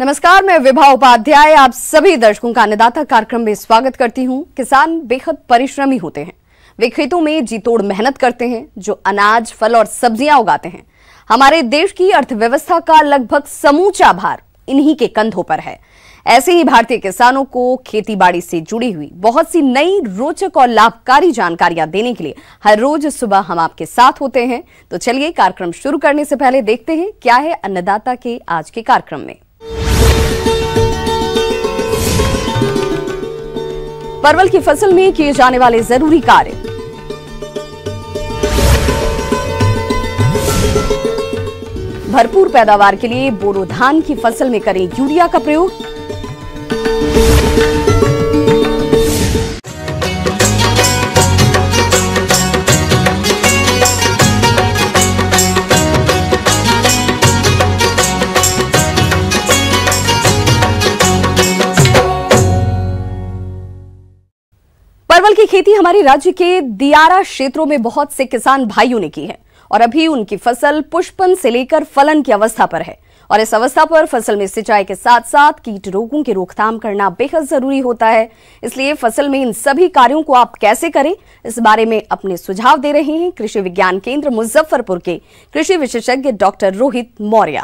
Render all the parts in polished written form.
नमस्कार, मैं विभा उपाध्याय आप सभी दर्शकों का अन्नदाता कार्यक्रम में स्वागत करती हूं। किसान बेहद परिश्रमी होते हैं। वे खेतों में जी तोड़ मेहनत करते हैं, जो अनाज, फल और सब्जियां उगाते हैं। हमारे देश की अर्थव्यवस्था का लगभग समूचा भार इन्हीं के कंधों पर है। ऐसे ही भारतीय किसानों को खेती बाड़ी से जुड़ी हुई बहुत सी नई, रोचक और लाभकारी जानकारियां देने के लिए हर रोज सुबह हम आपके साथ होते हैं। तो चलिए, कार्यक्रम शुरू करने से पहले देखते हैं क्या है अन्नदाता के आज के कार्यक्रम में। परवल की फसल में किए जाने वाले जरूरी कार्य, भरपूर पैदावार के लिए बोरो धान की फसल में करें यूरिया का प्रयोग, परवल की खेती हमारे राज्य के दियारा क्षेत्रों में बहुत से किसान भाइयों ने की है और अभी उनकी फसल पुष्पन से लेकर फलन की अवस्था पर है। और इस अवस्था पर फसल में सिंचाई के साथ साथ कीट रोगों की रोकथाम करना बेहद जरूरी होता है। इसलिए फसल में इन सभी कार्यों को आप कैसे करें, इस बारे में अपने सुझाव दे रहे हैं कृषि विज्ञान केंद्र मुजफ्फरपुर के कृषि विशेषज्ञ डॉक्टर रोहित मौर्य।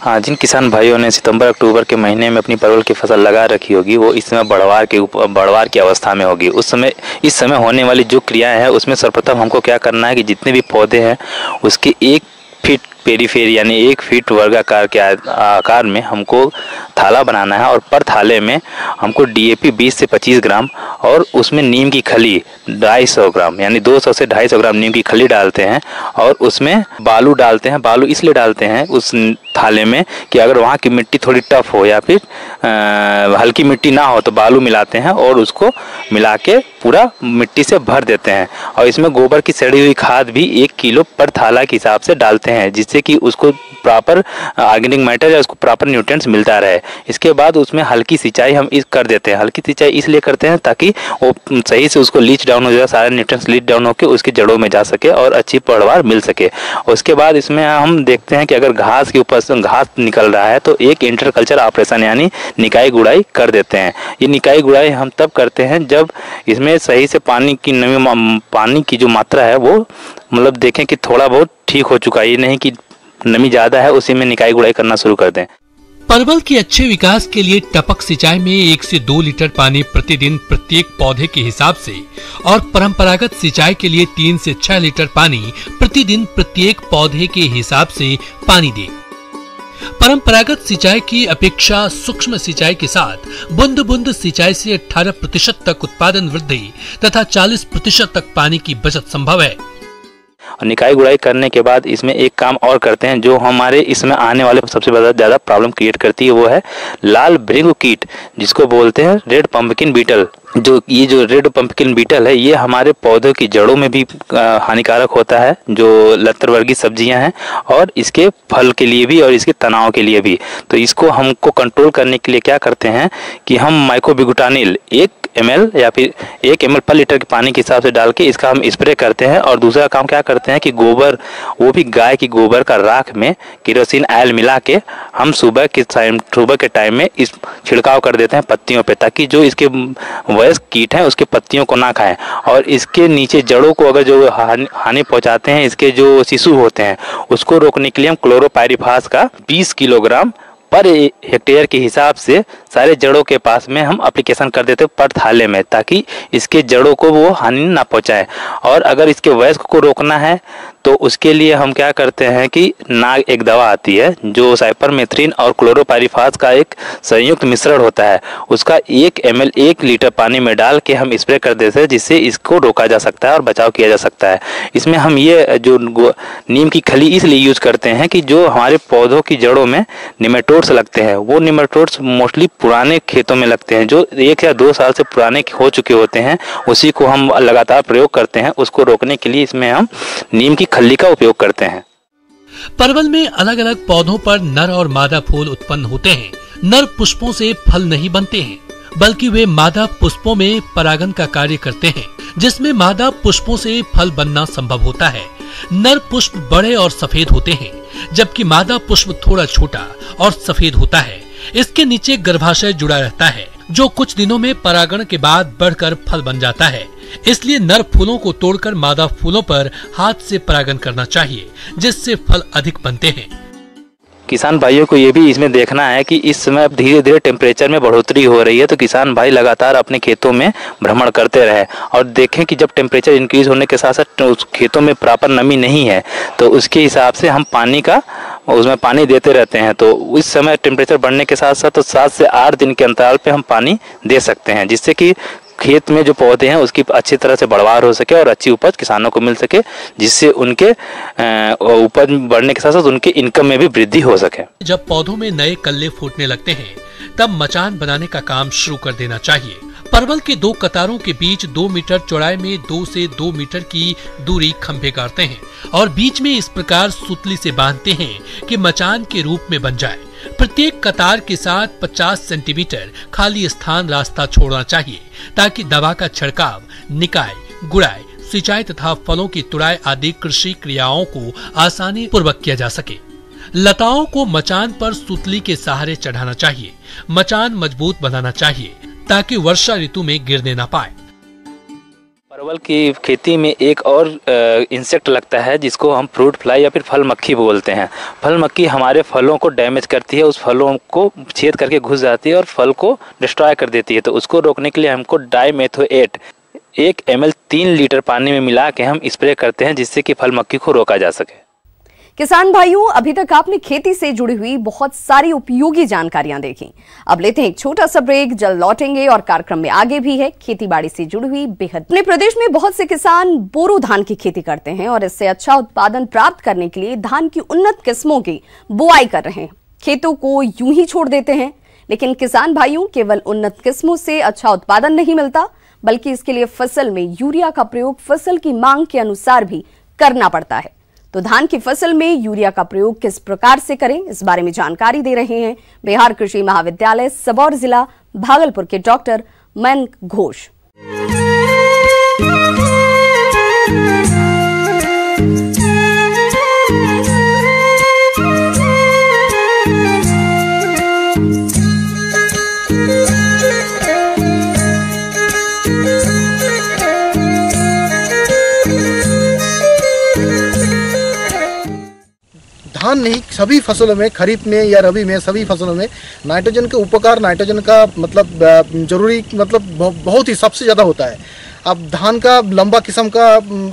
हाँ, जिन किसान भाइयों ने सितंबर अक्टूबर के महीने में अपनी परवल की फसल लगा रखी होगी, वो इस समय बढ़वार की अवस्था में होगी। इस समय होने वाली जो क्रियाएं हैं, उसमें सर्वप्रथम हमको क्या करना है कि जितने भी पौधे हैं उसके 1 फीट पेरीफेरी यानी 1 फीट वर्गाकार के आकार में हमको थाला बनाना है और पर थाले में हमको डीएपी 20 से 25 ग्राम और उसमें नीम की खली 250 ग्राम यानी 200 से 250 ग्राम नीम की खली डालते हैं और उसमें बालू डालते हैं। बालू इसलिए डालते हैं उस थाले में कि अगर वहाँ की मिट्टी थोड़ी टफ हो या फिर हल्की मिट्टी ना हो तो बालू मिलाते हैं और उसको मिला के पूरा मिट्टी से भर देते हैं। और इसमें गोबर की सड़ी हुई खाद भी 1 किलो पर थाला के हिसाब से डालते हैं, जिससे कि उसको प्रॉपर ऑर्गेनिक मैटर या उसको प्रॉपर न्यूट्रिएंट्स मिलता रहे। इसके बाद उसमें हल्की सिंचाई हम कर देते हैं। हल्की सिंचाई इसलिए करते हैं ताकि वो सही से उसको लीच डाउन हो जाए, सारे न्यूट्रिएंट्स लीच डाउन होकर उसकी जड़ों में जा सके और अच्छी पैदावार मिल सके। उसके बाद इसमें हम देखते हैं कि अगर घास के ऊपर घास निकल रहा है तो एक इंटरकल्चर ऑपरेशन यानी निकाई गुड़ाई कर देते हैं। ये निकाई गुड़ाई हम तब करते हैं जब इसमें सही से पानी की जो मात्रा है वो मतलब देखें कि थोड़ा बहुत ठीक हो चुका है, ये नहीं कि नमी ज्यादा है उसी में निकाई गुड़ाई करना शुरू कर दें। परवल के अच्छे विकास के लिए टपक सिंचाई में 1 से 2 लीटर पानी प्रतिदिन प्रत्येक पौधे के हिसाब से और परंपरागत सिंचाई के लिए 3 से 6 लीटर पानी प्रतिदिन प्रत्येक पौधे के हिसाब से पानी दें। परंपरागत सिंचाई की अपेक्षा सूक्ष्म सिंचाई के साथ बूंद बूंद सिंचाई से 18% तक उत्पादन वृद्धि तथा 40% तक पानी की बचत संभव है। और निकाई गुड़ाई करने के बाद इसमें एक काम और करते हैं जो हमारे इसमें आने वाले सबसे ज़्यादा प्रॉब्लम क्रिएट करती है, वो है लाल भृंग कीट, जिसको बोलते हैं रेड पंपकिन बीटल। जो रेड पंपकिन बीटल है, ये हमारे पौधों की जड़ों में भी हानिकारक होता है, जो लतर वर्गीय सब्जियां हैं, और इसके फल के लिए भी और इसके तनाव के लिए भी। तो इसको हमको कंट्रोल करने के लिए क्या करते हैं कि हम माइकोबिग्लूटानिल 1 ml या फिर 1 ml पर लीटर के पानी के हिसाब से डाल के इसका हम स्प्रे करते हैं। और दूसरा काम क्या करते हैं कि गोबर, वो भी गाय की गोबर का राख में केरोसिन ऑयल मिला के हम सुबह के टाइम में इस छिड़काव कर देते हैं पत्तियों पे, ताकि जो इसके वयस्क कीट हैं उसके पत्तियों को ना खाएं। और इसके नीचे जड़ों को अगर जो हानि पहुंचाते हैं, इसके जो शिशु होते हैं, उसको रोकने के लिए हम क्लोरोपाइरीफास का 20 किलोग्राम पर हेक्टेयर के हिसाब से सारे जड़ों के पास में हम एप्लीकेशन कर देते हैं पर थाले में, ताकि इसके जड़ों को वो हानि ना पहुंचाए। और अगर इसके वयस्क को रोकना है तो उसके लिए हम क्या करते हैं कि नाग एक दवा आती है जो साइपरमेथ्रिन और क्लोरोपाइरीफास का एक संयुक्त मिश्रण होता है, उसका 1 ml 1 लीटर पानी में डाल के हम स्प्रे कर देते हैं, जिससे इसको रोका जा सकता है और बचाव किया जा सकता है। इसमें हम ये जो नीम की खली इसलिए यूज करते हैं कि जो हमारे पौधों की जड़ों में निमेटोड्स लगते हैं, वो निमेटोड्स मोस्टली पुराने खेतों में लगते हैं, जो 1 या 2 साल से पुराने हो चुके होते हैं, उसी को हम लगातार प्रयोग करते हैं। उसको रोकने के लिए इसमें हम नीम की खली का उपयोग करते हैं। परवल में अलग अलग पौधों पर नर और मादा फूल उत्पन्न होते हैं। नर पुष्पों से फल नहीं बनते हैं, बल्कि वे मादा पुष्पों में परागन का कार्य करते हैं, जिसमें मादा पुष्पों से फल बनना संभव होता है। नर पुष्प बड़े और सफेद होते हैं, जबकि मादा पुष्प थोड़ा छोटा और सफेद होता है। इसके नीचे गर्भाशय जुड़ा रहता है, जो कुछ दिनों में परागण के बाद बढ़कर फल बन जाता है। इसलिए नर फूलों को तोड़कर मादा फूलों पर हाथ से परागण करना चाहिए, जिससे फल अधिक बनते हैं। किसान भाइयों को ये भी इसमें देखना है कि इस समय धीरे धीरे टेम्परेचर में बढ़ोतरी हो रही है, तो किसान भाई लगातार अपने खेतों में भ्रमण करते रहे और देखें कि जब टेम्परेचर इंक्रीज होने के साथ साथ उस खेतों में प्रॉपर नमी नहीं है, तो उसके हिसाब से हम उसमें पानी देते रहते हैं। तो इस समय टेम्परेचर बढ़ने के साथ साथ तो 7 से 8 दिन के अंतराल पे हम पानी दे सकते हैं, जिससे कि खेत में जो पौधे हैं उसकी अच्छी तरह से बढ़वार हो सके और अच्छी उपज किसानों को मिल सके, जिससे उनके उपज बढ़ने के साथ साथ उनके इनकम में भी वृद्धि हो सके। जब पौधों में नए कल्ले फूटने लगते हैं, तब मचान बनाने का काम शुरू कर देना चाहिए। परवल के 2 कतारों के बीच 2 मीटर चौड़ाई में 2 से 2 मीटर की दूरी खंभे गाड़ते हैं और बीच में इस प्रकार सुतली से बांधते हैं कि मचान के रूप में बन जाए। प्रत्येक कतार के साथ 50 सेंटीमीटर खाली स्थान रास्ता छोड़ना चाहिए, ताकि दवा का छिड़काव, निकाय, गुड़ाई, सिंचाई तथा फलों की तुड़ाई आदि कृषि क्रियाओं को आसानी पूर्वक किया जा सके। लताओं को मचान पर सुतली के सहारे चढ़ाना चाहिए। मचान मजबूत बनाना चाहिए, ताकि वर्षा ऋतु में गिरने न पाए। परवल की खेती में एक और इंसेक्ट लगता है, जिसको हम फ्रूट फ्लाई या फिर फल मक्खी बोलते हैं। फल मक्खी हमारे फलों को डैमेज करती है, उस फलों को छेद करके घुस जाती है और फल को डिस्ट्रॉय कर देती है। तो उसको रोकने के लिए हमको डाइमेथोएट 1 ml 3 लीटर पानी में मिला के हम स्प्रे करते हैं, जिससे कि फल मक्खी को रोका जा सके। किसान भाइयों, अभी तक आपने खेती से जुड़ी हुई बहुत सारी उपयोगी जानकारियां देखी। अब लेते हैं एक छोटा सा ब्रेक, जल्द लौटेंगे और कार्यक्रम में आगे भी है खेती बाड़ी से जुड़ी हुई बेहद। अपने प्रदेश में बहुत से किसान बोरो धान की खेती करते हैं और इससे अच्छा उत्पादन प्राप्त करने के लिए धान की उन्नत किस्मों की बुआई कर रहे हैं। खेतों को यूं ही छोड़ देते हैं, लेकिन किसान भाइयों, केवल उन्नत किस्मों से अच्छा उत्पादन नहीं मिलता, बल्कि इसके लिए फसल में यूरिया का प्रयोग फसल की मांग के अनुसार भी करना पड़ता है। तो धान की फसल में यूरिया का प्रयोग किस प्रकार से करें, इस बारे में जानकारी दे रहे हैं बिहार कृषि महाविद्यालय सबौर जिला भागलपुर के डॉक्टर मयंक घोष। धान नहीं, सभी फसलों में, खरीफ में या रबी में, सभी फसलों में नाइट्रोजन के उपकार, नाइट्रोजन का मतलब जरूरी, मतलब बहुत ही सबसे ज़्यादा होता है। अब धान का लंबा किस्म का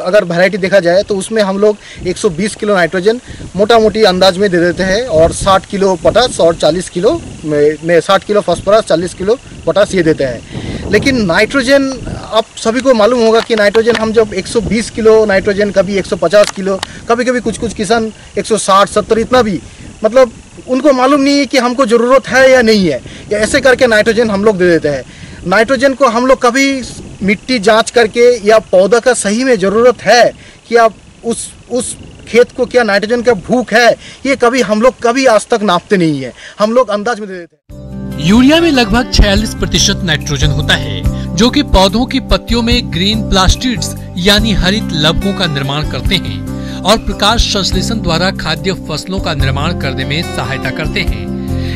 अगर वैरायटी देखा जाए तो उसमें हम लोग 120 किलो नाइट्रोजन मोटा मोटी अंदाज में दे देते हैं और 60 किलो पोटास और 40 किलो में 60 किलो फास्फोरस, 40 किलो पोटास ये देते हैं। लेकिन नाइट्रोजन, आप सभी को मालूम होगा कि नाइट्रोजन हम जब 120 किलो नाइट्रोजन, कभी 150 किलो, कभी कभी कुछ किसान 160-70 इतना भी, मतलब उनको मालूम नहीं है कि हमको ज़रूरत है या नहीं है, या ऐसे करके नाइट्रोजन हम लोग दे देते हैं। नाइट्रोजन को हम लोग कभी मिट्टी जांच करके या पौधा का सही में ज़रूरत है कि आप उस खेत को क्या नाइट्रोजन का भूख है, ये कभी हम लोग कभी आज तक नापते नहीं है, हम लोग अंदाज में दे देते हैं। यूरिया में लगभग 46% नाइट्रोजन होता है, जो कि पौधों की पत्तियों में ग्रीन प्लास्टिड्स यानी हरित लवकों का निर्माण करते हैं और प्रकाश संश्लेषण द्वारा खाद्य फसलों का निर्माण करने में सहायता करते हैं।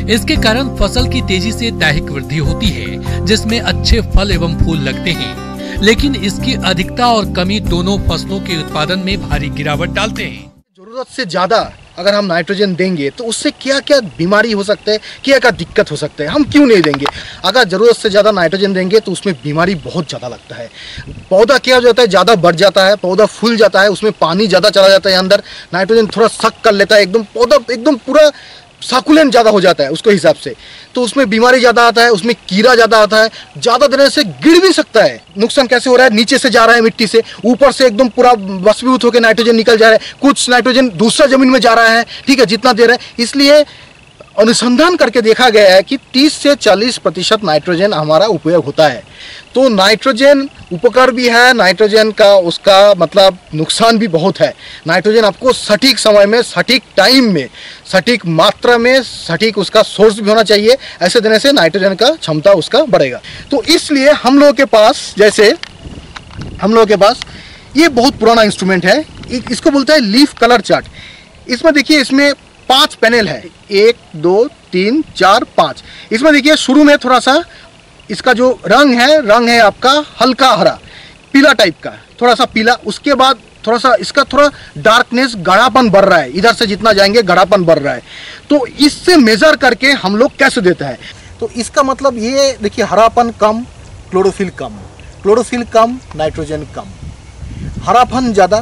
इसके कारण फसल की तेजी से दैहिक वृद्धि होती है, जिसमें अच्छे फल एवं फूल लगते हैं। लेकिन इसकी अधिकता और कमी दोनों फसलों के उत्पादन में भारी गिरावट डालते हैं। जरूरत से ज्यादा अगर हम नाइट्रोजन देंगे तो उससे क्या क्या बीमारी हो सकते हैं, क्या क्या दिक्कत हो सकते हैं, हम क्यों नहीं देंगे। अगर ज़रूरत से ज़्यादा नाइट्रोजन देंगे तो उसमें बीमारी बहुत ज़्यादा लगता है। पौधा क्या हो जाता है, ज़्यादा बढ़ जाता है, पौधा फूल जाता है, उसमें पानी ज़्यादा चला जाता है अंदर, नाइट्रोजन थोड़ा सक कर लेता है, एकदम पौधा एकदम पूरा साकुलेंट ज़्यादा हो जाता है उसके हिसाब से, तो उसमें बीमारी ज़्यादा आता है, उसमें कीड़ा ज़्यादा आता है, ज़्यादा देने से गिर भी सकता है। नुकसान कैसे हो रहा है, नीचे से जा रहा है मिट्टी से, ऊपर से एकदम पूरा वस्वीभूत होकर नाइट्रोजन निकल जा रहा है, कुछ नाइट्रोजन दूसरा जमीन में जा रहा है, ठीक है, जितना दे रहा है। इसलिए अनुसंधान करके देखा गया है कि 30 से 40% नाइट्रोजन हमारा उपयोग होता है। तो नाइट्रोजन उपकार भी है, नाइट्रोजन का उसका मतलब नुकसान भी बहुत है। नाइट्रोजन आपको सटीक समय में, सटीक टाइम में, सटीक मात्रा में, सटीक उसका सोर्स भी होना चाहिए। ऐसे देने से नाइट्रोजन का क्षमता उसका बढ़ेगा। तो इसलिए हम लोगों के पास ये बहुत पुराना इंस्ट्रूमेंट है, इसको बोलते हैं लीफ कलर चार्ट। इसमें देखिए, इसमें 5 पैनल है, 1 2 3 4 5। इसमें देखिए शुरू में थोड़ा सा इसका जो रंग है आपका हल्का हरा पीला टाइप का, थोड़ा सा पीला। उसके बाद थोड़ा सा इसका थोड़ा डार्कनेस, गाढ़ापन बढ़ रहा है, इधर से जितना जाएंगे गाढ़ापन बढ़ रहा है। तो इससे मेजर करके हम लोग कैसे देते हैं, तो इसका मतलब ये देखिए, हरापन कम, क्लोरोफिल कम, नाइट्रोजन कम। हरापन ज़्यादा,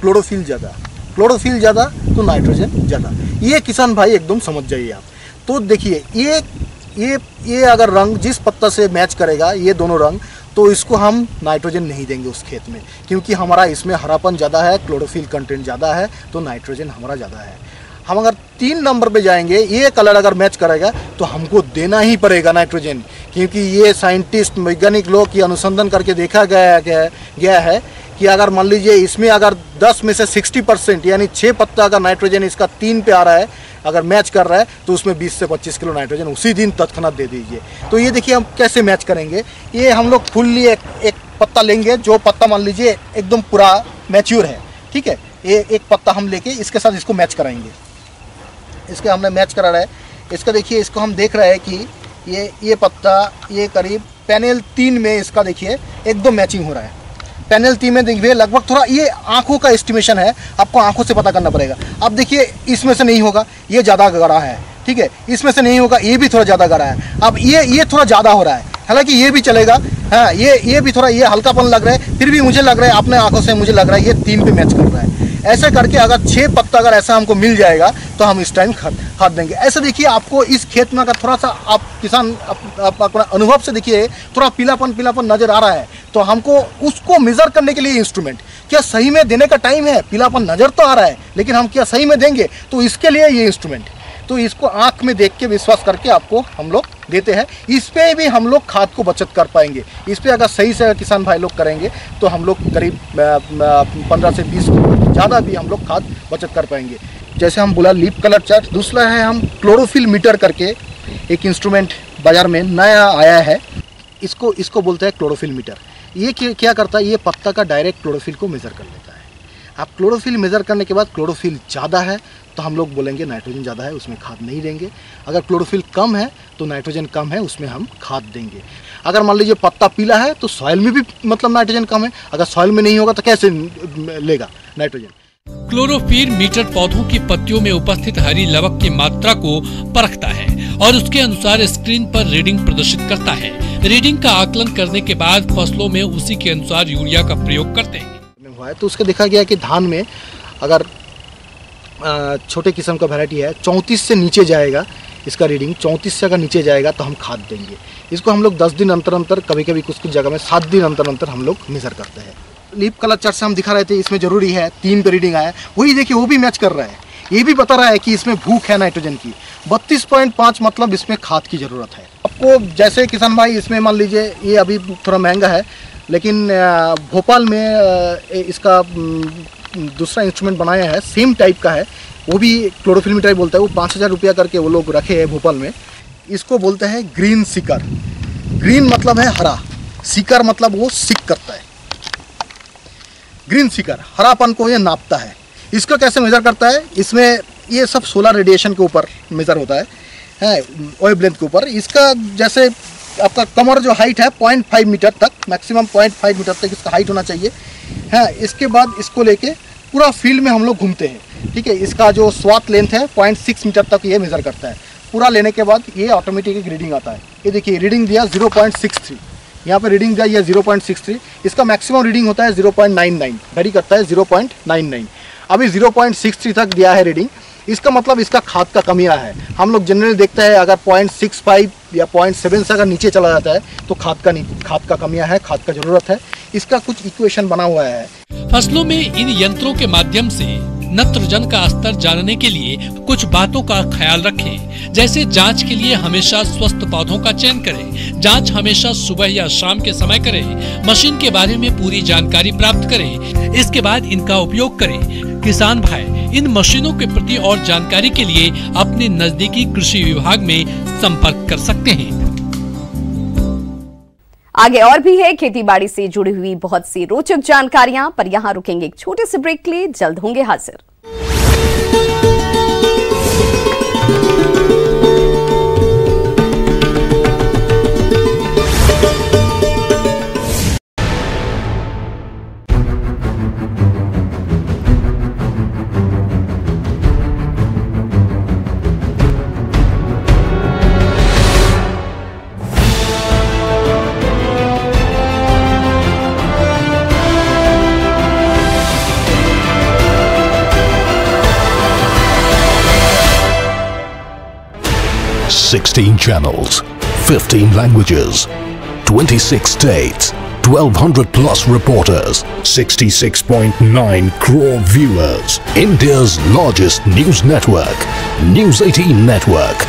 क्लोरोफिल ज़्यादा तो नाइट्रोजन ज़्यादा। ये किसान भाई एकदम समझ जाइए आप। तो देखिए, ये अगर रंग जिस पत्ता से मैच करेगा, ये दोनों रंग, तो इसको हम नाइट्रोजन नहीं देंगे उस खेत में, क्योंकि हमारा इसमें हरापन ज़्यादा है, क्लोरोफिल कंटेंट ज़्यादा है, तो नाइट्रोजन हमारा ज़्यादा है। हम अगर 3 नंबर पे जाएंगे, ये कलर अगर मैच करेगा तो हमको देना ही पड़ेगा नाइट्रोजन, क्योंकि ये साइंटिस्ट, वैज्ञानिक लोग की अनुसंधान करके देखा गया है कि अगर मान लीजिए इसमें अगर 10 में से 60% यानी 6 पत्ता अगर नाइट्रोजन इसका 3 पे आ रहा है, अगर मैच कर रहा है, तो उसमें 20 से 25 किलो नाइट्रोजन उसी दिन तत्क्षणात दे दीजिए। तो ये देखिए हम कैसे मैच करेंगे। ये हम लोग फुल्ली एक पत्ता लेंगे, जो पत्ता मान लीजिए एकदम पूरा मैच्योर है, ठीक है। ये एक पत्ता हम लेके इसके साथ इसको मैच कराएंगे। इसके हमने मैच करा रहा है, इसका देखिए, इसको हम देख रहे हैं कि ये पत्ता ये करीब पैनल 3 में इसका देखिए एकदम मैचिंग हो रहा है। पैनल 3 में देखिए लगभग थोड़ा ये आंखों का एस्टिमेशन है, आपको आंखों से पता करना पड़ेगा। अब देखिए, इसमें से नहीं होगा, ये ज़्यादा गड़ा है, ठीक है। इसमें से नहीं होगा, ये भी थोड़ा ज़्यादा गड़ा है। अब ये थोड़ा ज़्यादा हो रहा है, हालांकि ये भी चलेगा। हाँ, ये भी थोड़ा, ये हल्कापन लग रहा है, फिर भी मुझे लग रहा है, अपने आंखों से मुझे लग रहा है ये 3 पे मैच कर रहा है। ऐसे करके अगर 6 पत्ता अगर ऐसा हमको मिल जाएगा तो हम इस टाइम खाद देंगे। ऐसे देखिए, आपको इस खेत में अगर थोड़ा सा आप किसान अपना अनुभव से देखिए, थोड़ा पीलापन नज़र आ रहा है, तो हमको उसको मेजर करने के लिए इंस्ट्रूमेंट क्या सही में देने का टाइम है। पीलापन नज़र तो आ रहा है, लेकिन हम क्या सही में देंगे, तो इसके लिए ये इंस्ट्रूमेंट। तो इसको आंख में देख के विश्वास करके आपको हम लोग देते हैं। इस पे भी हम लोग खाद को बचत कर पाएंगे। इस पे अगर सही से किसान भाई लोग करेंगे तो हम लोग करीब 15 से 20 किलो ज़्यादा भी हम लोग खाद बचत कर पाएंगे। जैसे हम बोला लीफ कलर चार्ट। दूसरा है हम क्लोरोफिल मीटर करके एक इंस्ट्रूमेंट बाज़ार में नया आया है, इसको बोलते हैं क्लोरोफिल मीटर। ये क्या करता है, ये पत्ता का डायरेक्ट क्लोरोफिल को मेज़र कर लेता है। आप क्लोरोफिल मेज़र करने के बाद क्लोरोफिल ज़्यादा है तो हम लोग बोलेंगे नाइट्रोजन ज़्यादा है, उसमें खाद नहीं देंगे। अगर क्लोरोफिल कम है तो नाइट्रोजन कम है, उसमें हम खाद देंगे। अगर मान लीजिए पत्ता पीला है तो सॉइल में भी मतलब नाइट्रोजन कम है, अगर सॉइल में नहीं होगा तो कैसे लेगा नाइट्रोजन। क्लोरोफिल मीटर पौधों की पत्तियों में उपस्थित हरी लवक की मात्रा को परखता है और उसके अनुसार स्क्रीन पर रीडिंग प्रदर्शित करता है। रीडिंग का आकलन करने के बाद फसलों में उसी के अनुसार यूरिया का प्रयोग करते हैं। तो उसका देखा गया कि धान में अगर छोटे किस्म का वैरायटी है 34 से नीचे जाएगा, इसका रीडिंग 34 से अगर नीचे जाएगा तो हम खाद देंगे। इसको हम लोग 10 दिन अंतर, कभी कभी कुछ जगह में 7 दिन अंतर हम लोग मेजर करते हैं। लीफ कलर चार्ट से हम दिखा रहे थे, इसमें जरूरी है 3 पे रीडिंग आया, वही देखिए वो भी मैच कर रहा है। ये भी बता रहा है कि इसमें भूख है नाइट्रोजन की। 32.5 मतलब इसमें खाद की ज़रूरत है। आपको जैसे किसान भाई इसमें मान लीजिए ये अभी थोड़ा महंगा है, लेकिन भोपाल में इसका दूसरा इंस्ट्रूमेंट बनाया है, सेम टाइप का है, वो भी क्लोरोफिल मीटर बोलता है। वो 5000 रुपया करके वो लोग रखे हैं भोपाल में। इसको बोलते हैं ग्रीन सीकर। ग्रीन मतलब है हरा, सीकर मतलब वो सिक करता है। ग्रीन सीकर हरापन को ये नापता है। इसको कैसे मेज़र करता है, इसमें ये सब सोलर रेडिएशन के ऊपर मेज़र होता है वेवलेंथ के ऊपर। इसका जैसे आपका कमर जो हाइट है 0.5 मीटर तक, मैक्सिमम 0.5 मीटर तक इसका हाइट होना चाहिए। इसके बाद इसको लेके पूरा फील्ड में हम लोग घूमते हैं, ठीक है। इसका जो स्वाथ लेंथ है 0.6 मीटर तक ये मेज़र करता है। पूरा लेने के बाद ये ऑटोमेटिक एक रीडिंग आता है। ये देखिए रीडिंग दिया 0.63, यहाँ पे रीडिंग दिया ये 0.63। इसका मैक्सिमम रीडिंग होता है 0.99, वेरी करता है 0.99। अभी 0.63 तक दिया है रीडिंग। इसका मतलब इसका खाद का कमी है। हम लोग जनरली देखते हैं अगर 0.65 या 0.7 से अगर नीचे चला जाता है तो खाद का कमी है, खाद का जरूरत है। इसका कुछ इक्वेशन बना हुआ है। फसलों में इन यंत्रों के माध्यम से नत्रजन का स्तर जानने के लिए कुछ बातों का ख्याल रखें। जैसे जांच के लिए हमेशा स्वस्थ पौधों का चयन करें। जांच हमेशा सुबह या शाम के समय करें। मशीन के बारे में पूरी जानकारी प्राप्त करें, इसके बाद इनका उपयोग करें। किसान भाई, इन मशीनों के प्रति और जानकारी के लिए अपने नजदीकी कृषि विभाग में संपर्क कर सकते हैं। आगे और भी है खेती बाड़ी से जुड़ी हुई बहुत सी रोचक जानकारियां, पर यहां रुकेंगे एक छोटे से ब्रेक के लिए। जल्द होंगे हाजिर। Sixteen channels, 15 languages, 26 states, 1,200 plus reporters, 66.9 crore viewers. India's largest news network, News 18 Network.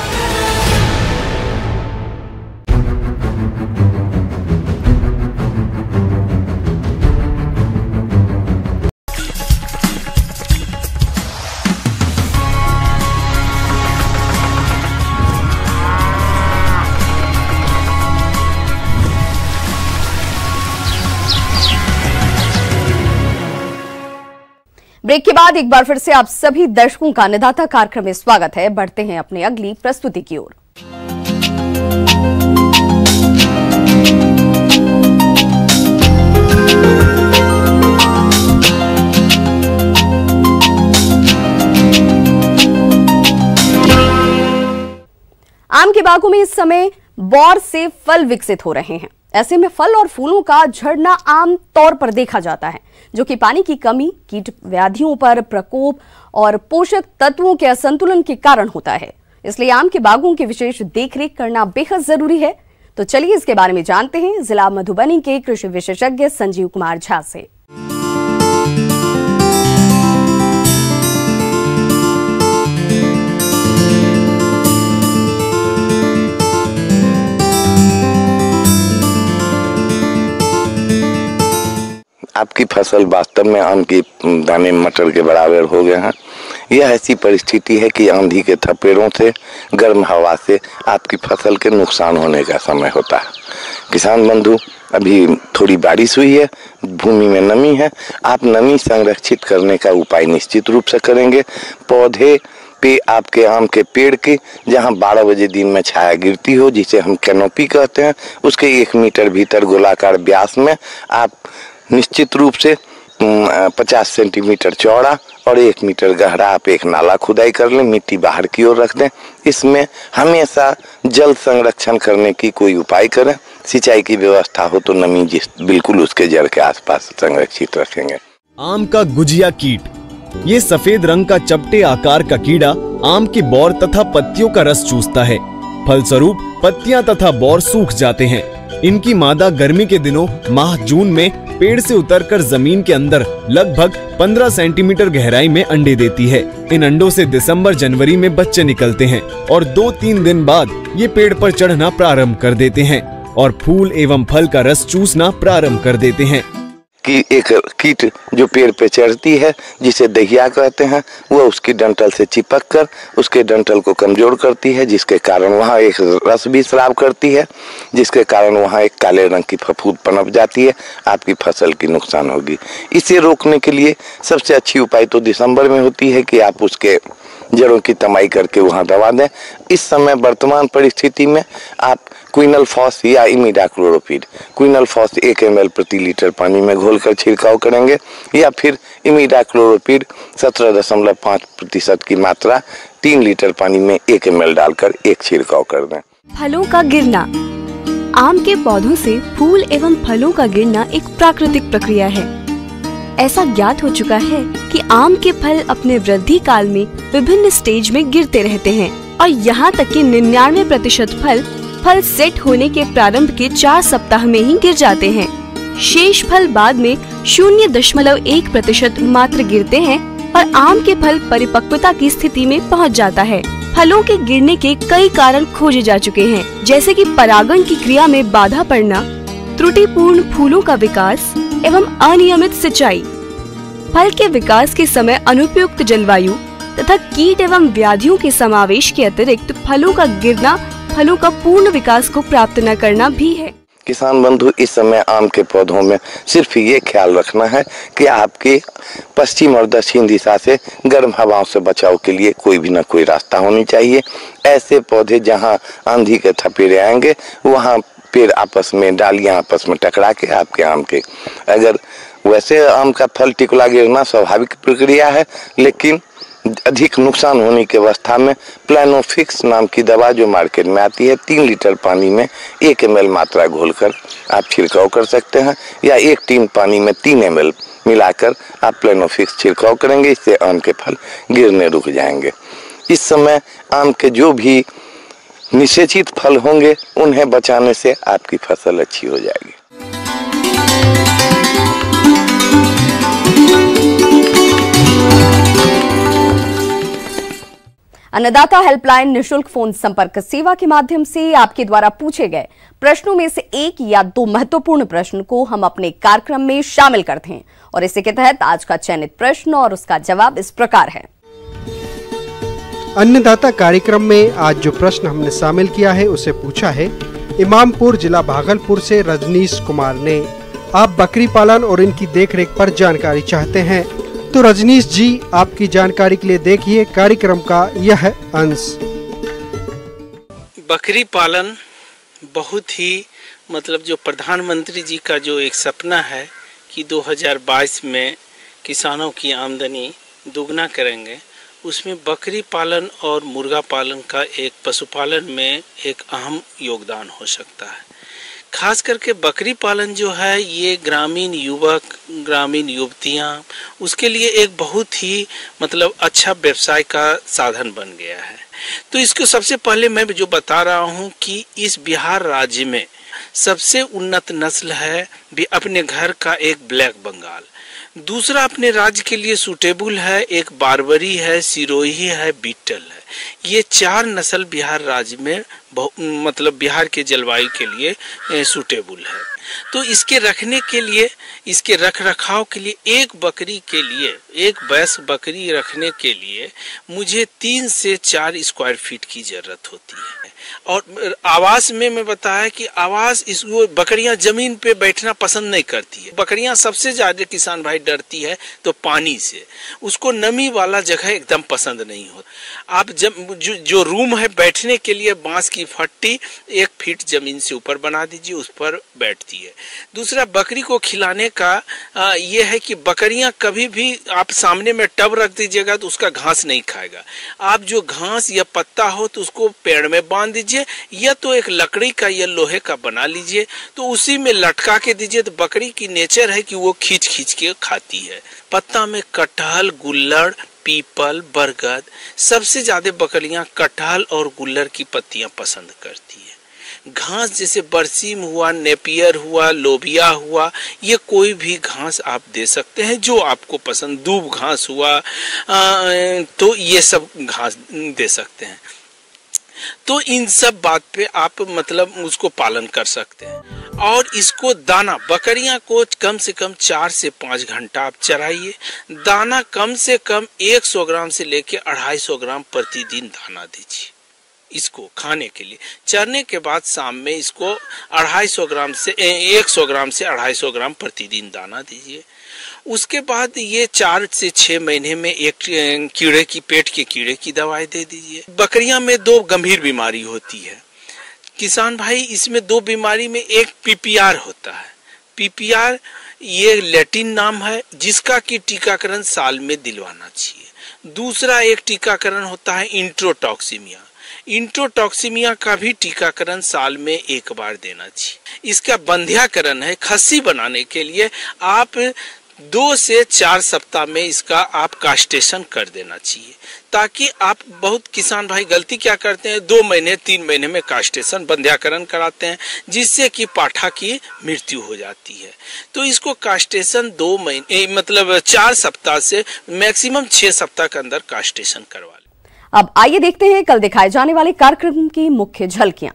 Break के बाद एक बार फिर से आप सभी दर्शकों का अन्नदाता कार्यक्रम में स्वागत है। बढ़ते हैं अपनी अगली प्रस्तुति की ओर। आम के बागों में इस समय बौर से फल विकसित हो रहे हैं। ऐसे में फल और फूलों का झड़ना आम तौर पर देखा जाता है, जो कि पानी की कमी, कीट व्याधियों पर प्रकोप और पोषक तत्वों के असंतुलन के कारण होता है। इसलिए आम के बागों की विशेष देखरेख करना बेहद जरूरी है। तो चलिए इसके बारे में जानते हैं जिला मधुबनी के कृषि विशेषज्ञ संजीव कुमार झा से। आपकी फसल वास्तव में आम की दाने मटर के बराबर हो गए हैं। यह ऐसी परिस्थिति है कि आंधी के थपेड़ों से, गर्म हवा से आपकी फसल के नुकसान होने का समय होता है। किसान बंधु, अभी थोड़ी बारिश हुई है, भूमि में नमी है। आप नमी संरक्षित करने का उपाय निश्चित रूप से करेंगे। पौधे पे आपके आम के पेड़ के जहां 12 बजे दिन में छाया गिरती हो, जिसे हम कैनोपी कहते हैं, उसके 1 मीटर भीतर गोलाकार व्यास में आप निश्चित रूप से 50 सेंटीमीटर चौड़ा और 1 मीटर गहरा आप एक नाला खुदाई कर लें, मिट्टी बाहर की ओर रख दें। इसमें हमेशा जल संरक्षण करने की कोई उपाय करें। सिंचाई की व्यवस्था हो तो नमी बिल्कुल उसके जड़ के आसपास संरक्षित रखेंगे। आम का गुजिया कीट, ये सफेद रंग का चपटे आकार का कीड़ा आम की बौर तथा पत्तियों का रस चूसता है। फलस्वरूप पत्तियां तथा बौर सूख जाते हैं। इनकी मादा गर्मी के दिनों माह जून में पेड़ से उतरकर जमीन के अंदर लगभग 15 सेंटीमीटर गहराई में अंडे देती है। इन अंडों से दिसंबर जनवरी में बच्चे निकलते हैं और 2-3 दिन बाद ये पेड़ पर चढ़ना प्रारंभ कर देते हैं और फूल एवं फल का रस चूसना प्रारंभ कर देते हैं। कि एक कीट जो पेड़ पे चढ़ती है, जिसे दहिया कहते हैं, वह उसकी डंठल से चिपक कर उसके डंठल को कमजोर करती है, जिसके कारण वहाँ एक रस भी स्राव करती है, जिसके कारण वहाँ एक काले रंग की फफूंद पनप जाती है। आपकी फसल की नुकसान होगी। इसे रोकने के लिए सबसे अच्छी उपाय तो दिसंबर में होती है कि आप उसके जड़ों की तमाई करके वहाँ दबा दें। इस समय वर्तमान परिस्थिति में आप क्विनल फॉस या इमिडाक्लोरोपिड, क्विनल फॉस 1 ml प्रति लीटर पानी में घोलकर छिड़काव करेंगे, या फिर इमिडाक्लोरोपिड 17.5% की मात्रा 3 लीटर पानी में 1 ml डालकर एक छिड़काव कर दें। फलों का गिरना। आम के पौधों से फूल एवं फलों का गिरना एक प्राकृतिक प्रक्रिया है। ऐसा ज्ञात हो चुका है कि आम के फल अपने वृद्धि काल में विभिन्न स्टेज में गिरते रहते हैं और यहाँ तक कि 99% फल सेट होने के प्रारंभ के 4 सप्ताह में ही गिर जाते हैं। शेष फल बाद में 0.1% मात्र गिरते हैं और आम के फल परिपक्वता की स्थिति में पहुंच जाता है। फलों के गिरने के कई कारण खोजे जा चुके हैं, जैसे कि परागण की क्रिया में बाधा पड़ना, त्रुटिपूर्ण फूलों का विकास एवं अनियमित सिंचाई, फल के विकास के समय अनुपयुक्त जलवायु तथा कीट एवं व्याधियों के समावेश के अतिरिक्त फलों का गिरना फलों का पूर्ण विकास को प्राप्त न करना भी है। किसान बंधु, इस समय आम के पौधों में सिर्फ ये ख्याल रखना है कि आपके पश्चिम और दक्षिण दिशा से गर्म हवाओं से बचाव के लिए कोई भी न कोई रास्ता होनी चाहिए। ऐसे पौधे जहां आंधी के थपेड़े आएंगे वहां पेड़ आपस में, डालियां आपस में टकरा के आपके आम के, अगर वैसे आम का फल टिकुला गिरना स्वाभाविक प्रक्रिया है, लेकिन अधिक नुकसान होने की अवस्था में प्लानोफिक्स नाम की दवा जो मार्केट में आती है, 3 लीटर पानी में 1 ml मात्रा घोलकर आप छिड़काव कर सकते हैं, या 1 टीन पानी में 3 ml मिलाकर आप प्लानोफिक्स छिड़काव करेंगे। इससे आम के फल गिरने रुक जाएंगे। इस समय आम के जो भी निषेचित फल होंगे उन्हें बचाने से आपकी फसल अच्छी हो जाएगी। अन्नदाता हेल्पलाइन निशुल्क फोन संपर्क सेवा के माध्यम से आपके द्वारा पूछे गए प्रश्नों में से 1 या 2 महत्वपूर्ण प्रश्न को हम अपने कार्यक्रम में शामिल करते हैं और इसी के तहत आज का चयनित प्रश्न और उसका जवाब इस प्रकार है। अन्नदाता कार्यक्रम में आज जो प्रश्न हमने शामिल किया है उसे पूछा है इमामपुर जिला भागलपुर से रजनीश कुमार ने। आप बकरी पालन और इनकी देखरेख पर जानकारी चाहते हैं, तो रजनीश जी आपकी जानकारी के लिए देखिए कार्यक्रम का यह अंश। बकरी पालन बहुत ही जो प्रधानमंत्री जी का जो एक सपना है कि 2022 में किसानों की आमदनी दुगना करेंगे, उसमें बकरी पालन और मुर्गा पालन का एक पशुपालन में एक अहम योगदान हो सकता है। खास करके बकरी पालन जो है ये ग्रामीण युवक, ग्रामीण युवतियां, उसके लिए एक बहुत ही अच्छा व्यवसाय का साधन बन गया है। तो इसको सबसे पहले मैं जो बता रहा हूं कि इस बिहार राज्य में सबसे उन्नत नस्ल है अपने घर का एक ब्लैक बंगाल, दूसरा अपने राज्य के लिए सूटेबल है एक बारबरी है, सिरोही है, बीटल है। ये 4 नस्ल बिहार राज्य में बिहार के जलवायु के लिए सूटेबल है। तो इसके रखने के लिए, इसके रख रखाव के लिए, एक बकरी के लिए, एक वयस्क बकरी रखने के लिए मुझे 3 से 4 स्क्वायर फीट की जरूरत होती है। और आवास में मैं बताया कि आवास इसको बकरियां जमीन पे बैठना पसंद नहीं करती है। बकरियां सबसे ज्यादा किसान भाई डरती है तो पानी से, उसको नमी वाला जगह एकदम पसंद नहीं होता। आप जो रूम है बैठने के लिए बांस की फट्टी 1 फीट जमीन से ऊपर बना दीजिए, उस पर बैठती है। दूसरा बकरी को खिलाने का ये है कि बकरियां कभी भी आप सामने में टब रख दीजिएगा तो उसका घास नहीं खाएगा। आप जो घास या पत्ता हो तो उसको पेड़ में बांध दीजिए, या तो एक लकड़ी का या लोहे का बना लीजिए, तो उसी में लटका के दीजिए। तो बकरी की नेचर है कि वो खींच खींच के खाती है। पत्ता में कटहल, गुल्लड़, पीपल, बरगद, सबसे ज्यादा बकरियां कटहल और गुल्लड़ की पत्तियां पसंद करती है। घास जैसे बरसीम हुआ, नेपियर हुआ, लोबिया हुआ, ये कोई भी घास आप दे सकते हैं जो आपको पसंद, दूब घास हुआ, तो ये सब घास दे सकते हैं। तो इन सब बात पे आप उसको पालन कर सकते हैं। और इसको दाना, बकरियां को कम से कम 4 से 5 घंटा आप चराइए। दाना कम से कम 100 ग्राम से लेके 250 ग्राम प्रतिदिन दाना दीजिए इसको खाने के लिए। चरने के बाद शाम में इसको 250 ग्राम से 100 ग्राम से 250 ग्राम प्रतिदिन दाना दीजिए। उसके बाद ये 4 से 6 महीने में एक कीड़े की, पेट के कीड़े की दवाई दे दीजिए। बकरियां में 2 गंभीर बीमारी होती है किसान भाई, इसमें 2 बीमारी में एक पीपीआर होता है। पीपीआर ये लैटिन नाम है जिसका कि टीकाकरण साल में दिलवाना चाहिए। दूसरा एक टीकाकरण होता है इंट्रोटॉक्सीमिया। इंट्रोटॉक्सीमिया का भी टीकाकरण साल में 1 बार देना चाहिए। इसका बंध्याकरण है, खस्सी बनाने के लिए आप 2 से 4 सप्ताह में इसका आप कास्टेशन कर देना चाहिए, ताकि आप बहुत किसान भाई गलती क्या करते हैं 2 महीने 3 महीने में कास्टेशन बंध्याकरण कराते हैं, जिससे कि पाठा की मृत्यु हो जाती है। तो इसको कास्टेशन 2 महीने मतलब 4 सप्ताह से मैक्सिमम 6 सप्ताह के अंदर कास्टेशन करवा लें। अब आइए देखते हैं कल दिखाए जाने वाले कार्यक्रम की मुख्य झलकियां।